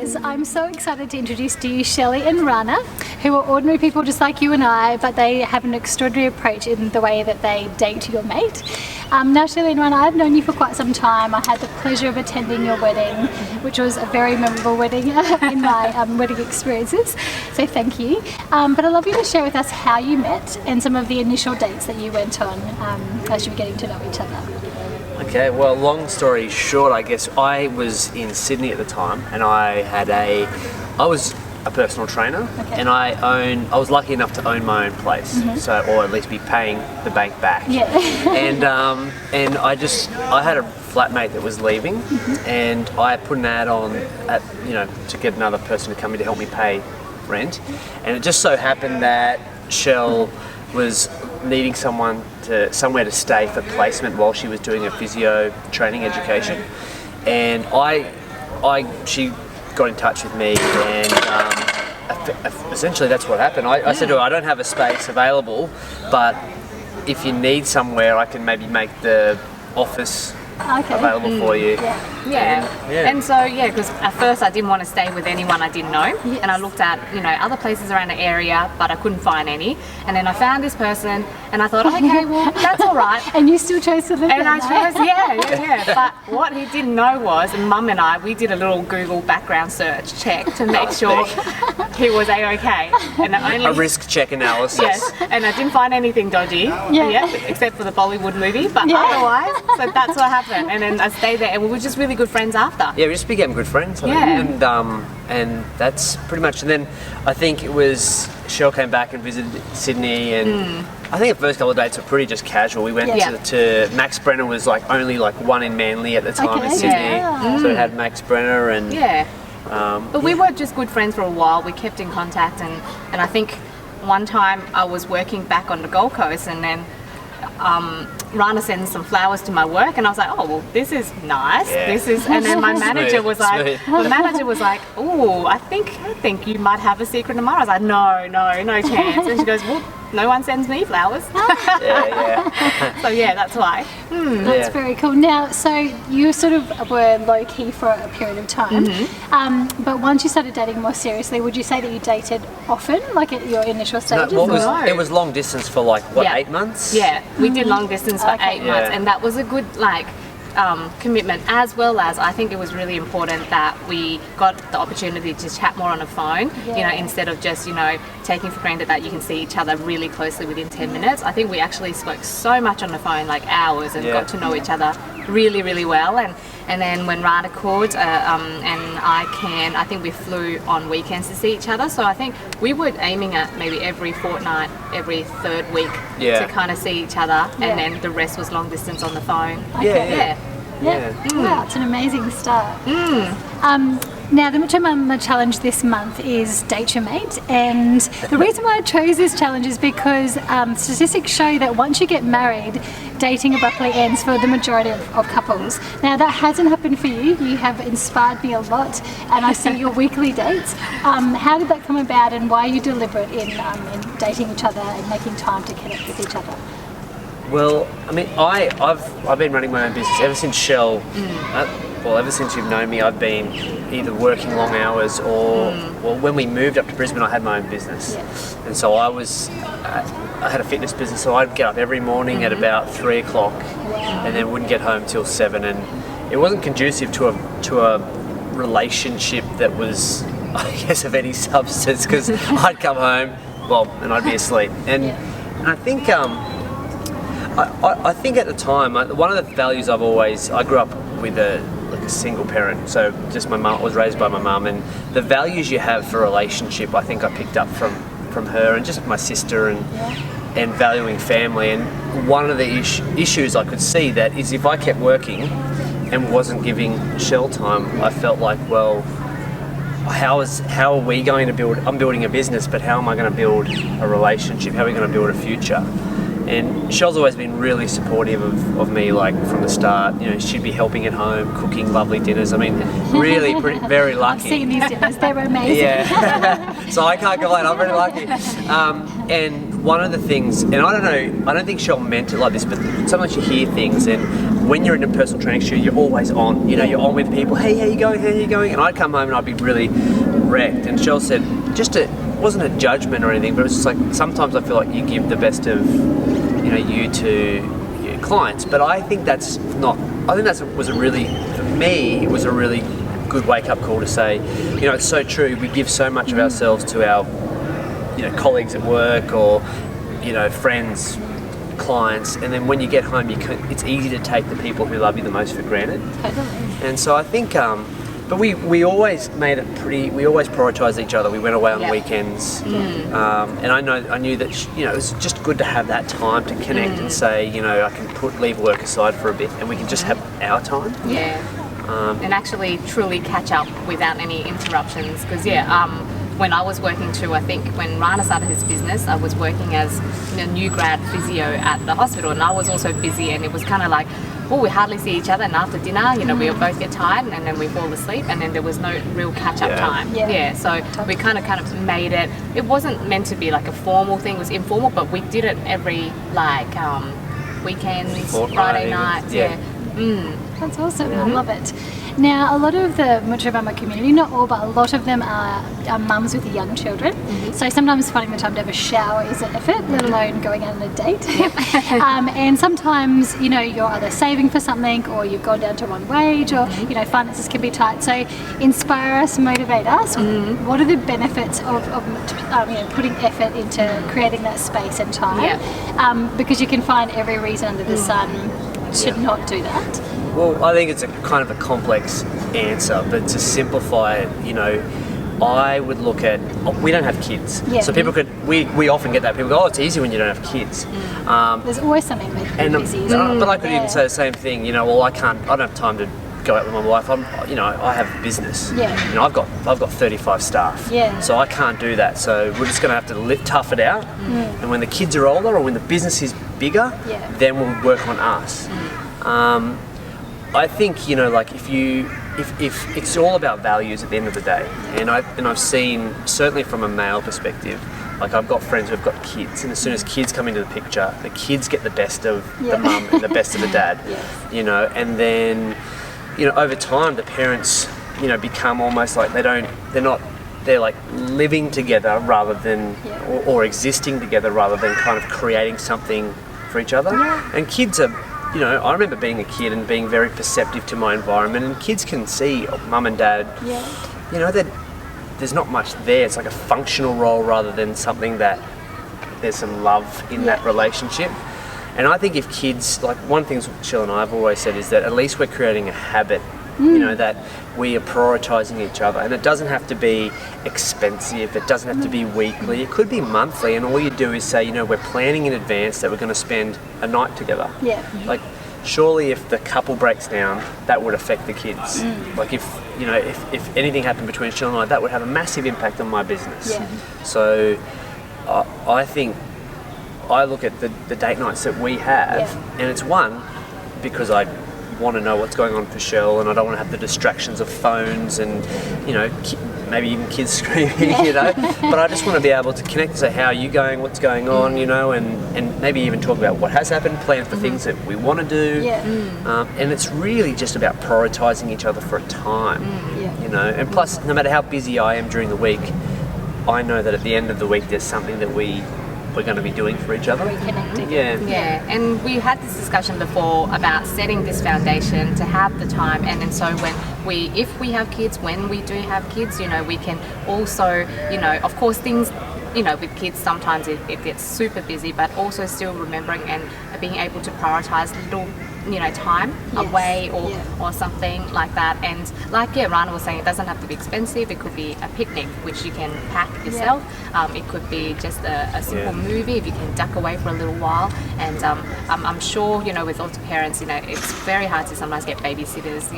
guys, I'm so excited to introduce to you Shelley and Rana, who are ordinary people just like you and I, but they have an extraordinary approach in the way that they date your mate. Now Shelley and Rana, I've known you for quite some time. I had the pleasure of attending your wedding, which was a very memorable wedding in my wedding experiences, so thank you. But I'd love you to share with us how you met and some of the initial dates that you went on as you were getting to know each other. Okay, well, long story short, I guess I was in Sydney at the time, and I was a personal trainer, and I was lucky enough to own my own place, or at least be paying the bank back. Yeah. And I had a flatmate that was leaving, and I put an ad on to get another person to come in to help me pay rent, and it just so happened that Shell was needing somewhere to stay for placement while she was doing a physio training education, and she got in touch with me, and essentially that's what happened. I said to her, I don't have a space available, but if you need somewhere, I can maybe make the office available for you. And so because at first I didn't want to stay with anyone I didn't know, and I looked at other places around the area, but I couldn't find any, and then I found this person and I thought, okay, well, that's all right. And you still chose to live there? And I chose, but what he didn't know was, Mum and we did a little Google background search check to make sure he was A-okay. And a risk check analysis. Yes, and I didn't find anything dodgy, except for the Bollywood movie, but otherwise, so that's what happened. And then I stayed there, and we were just really good friends after. Yeah, we just became good friends. I think. And that's pretty much. And then I think it was Shell came back and visited Sydney, and I think the first couple of dates were pretty just casual. We went to Max Brenner was only one in Manly at the time in Sydney, so we had Max Brenner and but we were just good friends for a while. We kept in contact, and I think one time I was working back on the Gold Coast, and then Rana sends some flowers to my work, and I was like, oh, well, this is nice. And then my manager was like, oh, I think you might have a secret tomorrow. I was like, no chance. And she goes, well, no one sends me flowers. So that's why. That's very cool. Now, so you sort of were low key for a period of time, but once you started dating more seriously, would you say that you dated often, like at your initial stages? No, it was long distance for 8 months? Yeah, we did long distance for 8 months, and that was a good commitment, as well as I think it was really important that we got the opportunity to chat more on the phone, instead of just taking for granted that you can see each other really closely within 10 minutes. I think we actually spoke so much on the phone, hours, and got to know each other really, really well. And then when Rana could and I think we flew on weekends to see each other. So I think we were aiming at maybe every fortnight, every third week to kind of see each other, and then the rest was long distance on the phone. Wow, it's an amazing start. Now, the Muchamama challenge this month is Date Your Mate, and the reason why I chose this challenge is because statistics show that once you get married, dating abruptly ends for the majority of couples. Now, that hasn't happened for you. You have inspired me a lot, and I see your weekly dates. How did that come about, and why are you deliberate in dating each other and making time to connect with each other? Well, I mean, I've been running my own business ever since Shell. Ever since you've known me, I've been either working long hours or when we moved up to Brisbane, I had my own business, and so I had a fitness business. So I'd get up every morning at about 3 o'clock, and then wouldn't get home till 7, and it wasn't conducive to a relationship that was, I guess, of any substance, because I'd come home, and I'd be asleep, and I think. I think at the time, one of the values I grew up with a single parent, so just my mum, was raised by my mum, and the values you have for a relationship, I think I picked up from her, and just my sister, and valuing family. And one of the issues I could see that is if I kept working and wasn't giving Shell time, I felt like, well, how are we going to build? I'm building a business, but how am I going to build a relationship? How are we going to build a future? And Shell's always been really supportive of me, from the start. She'd be helping at home, cooking lovely dinners. I mean, really, very lucky. I've seen these dinners; they were amazing. So I can't complain. I'm very lucky. And one of the things, and I don't think Shell meant it like this, but sometimes you hear things, and when you're in a personal training studio, you're always on. You know, you're on with people. Hey, how you going? How you going? And I'd come home and I'd be really wrecked. And Shell said, it wasn't a judgment or anything, but it was just like sometimes I feel like you give the best of you to your clients. But I think that's not. I think that was a really, for me, it was a really good wake-up call to say, it's so true. We give so much of ourselves to our, colleagues at work or, friends, clients, and then when you get home, it's easy to take the people who love you the most for granted. Totally. And so I think, but we always made it we always prioritised each other. We went away on weekends, and I knew that it was just good to have that time to connect and say, I can leave work aside for a bit, and we can just have our time. Yeah. And actually truly catch up without any interruptions. Because when I was working too, I think when Rana started his business, I was working as a new grad physio at the hospital, and I was also busy, and it was kind of like, we hardly see each other, and after dinner, we both get tired, and then we fall asleep, and then there was no real catch-up time. Yeah. So we kind of made it. It wasn't meant to be like a formal thing; it was informal, but we did it every weekends, Friday nights. That's awesome. I love it. Now, a lot of the Mucho Mama community, not all, but a lot of them are mums with young children. So sometimes finding the time to have a shower is an effort, let alone going out on a date. And sometimes, you're either saving for something, or you've gone down to one wage, or, finances can be tight. So inspire us, motivate us. What are the benefits of putting effort into creating that space and time? Because you can find every reason under the sun to not do that. Well, I think it's a kind of a complex answer, but to simplify it, I would look at, we don't have kids. So people we often get that, people go, it's easy when you don't have kids. There's always something making it easy. But I could even say the same thing, I don't have time to go out with my wife. I have a business. I've got 35 staff. So I can't do that. So we're just going to have to tough it out. And when the kids are older, or when the business is bigger, then we'll work on us. I think if it's all about values at the end of the day, and I've seen, certainly from a male perspective, like I've got friends who've got kids, and as soon as kids come into the picture, the kids get the best of the mum and the best of the dad, and then over time the parents become almost like they're like living together rather than or existing together rather than kind of creating something for each other. And kids are, I remember being a kid and being very perceptive to my environment, and kids can see mum and dad, that there's not much there. It's like a functional role rather than something that there's some love in that relationship. And I think if kids, like one thing Shell and I have always said is that at least we're creating a habit, that we are prioritising each other. And it doesn't have to be expensive, it doesn't have to be weekly, it could be monthly, and all you do is say, we're planning in advance that we're going to spend a night together. Like, surely if the couple breaks down, that would affect the kids. Like if anything happened between Shell and I, that would have a massive impact on my business. So I think I look at the date nights that we have, and it's one, because I want to know what's going on for Shell, and I don't want to have the distractions of phones and maybe even kids screaming, but I just want to be able to connect and say, how are you going, what's going on, and maybe even talk about what has happened, plan for things that we want to do, and it's really just about prioritising each other for a time, and plus, no matter how busy I am during the week, I know that at the end of the week there's something that we're going to be doing for each other. Reconnecting. And we had this discussion before about setting this foundation to have the time, and then so if we have kids, when we do have kids, we can also, of course things, with kids sometimes it gets super busy, but also still remembering and being able to prioritize little time away or something like that. And like Rana was saying, it doesn't have to be expensive. It could be a picnic which you can pack yourself. It could be just a simple movie if you can duck away for a little while. And I'm sure with lots of parents, it's very hard to sometimes get babysitters,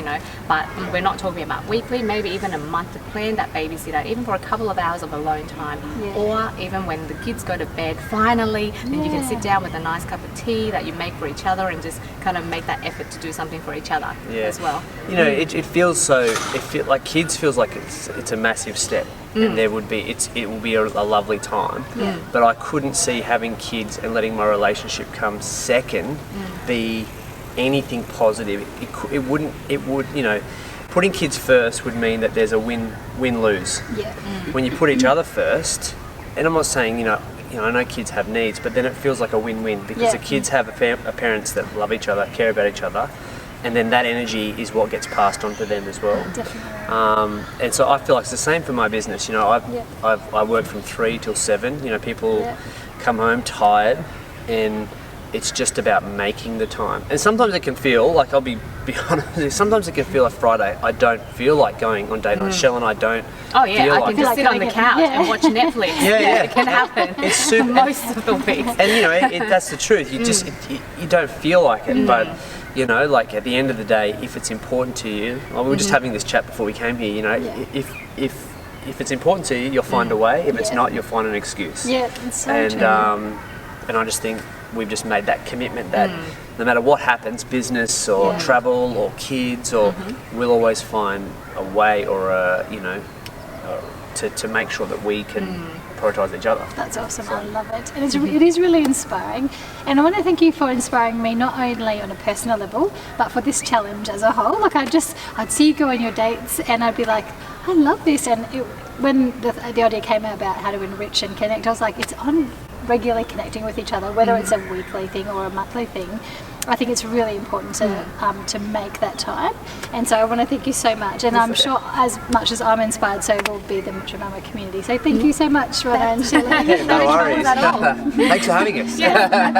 but we're not talking about weekly, maybe even a month to plan that babysitter, even for a couple of hours of alone time, or even when the kids go to bed finally, then you can sit down with a nice cup of tea that you make for each other and just kind of make that effort to do something for each other as well. It feels like kids feels like it's a massive step, and it will be a lovely time. But I couldn't see having kids and letting my relationship come second be anything positive, it would, you know, putting kids first would mean that there's a win-lose. Yeah. When you put each other first, and I'm not saying, you know, I know kids have needs, but then it feels like a win-win because the kids have a parents that love each other, care about each other, and then that energy is what gets passed on to them as well. Definitely. And so I feel like it's the same for my business. You know, I work from 3 till 7. You know, people come home tired, and it's just about making the time. And sometimes it can feel like, I'll be honest, sometimes it can feel like Friday, I don't feel like going on date night. Shell and I don't Oh yeah, feel I like can just sit on the couch and watch Netflix. Yeah. It can happen. It's super. Most of the week. And you know, that's the truth. You just you don't feel like it, but you know, like at the end of the day, if it's important to you, well, we were just having this chat before we came here. You know, if it's important to you, you'll find a way. If it's not, you'll find an excuse. Yeah, it's so true. And I just think we've just made that commitment that no matter what happens, business or travel or kids, or we'll always find a way or a, you know, to make sure that we can prioritise each other. That's awesome. I love it. And it is really inspiring. And I want to thank you for inspiring me, not only on a personal level, but for this challenge as a whole. Like I'd see you go on your dates and I'd be like, I love this. And when the idea came out about how to enrich and connect, I was like, it's on regularly connecting with each other, whether it's a weekly thing or a monthly thing. I think it's really important to make that time, and so I want to thank you so much. And I'm sure as much as I'm inspired, so will be the Mucho Mama community. So thank you so much, Rhona and Shelley. No worries. Thanks for having us.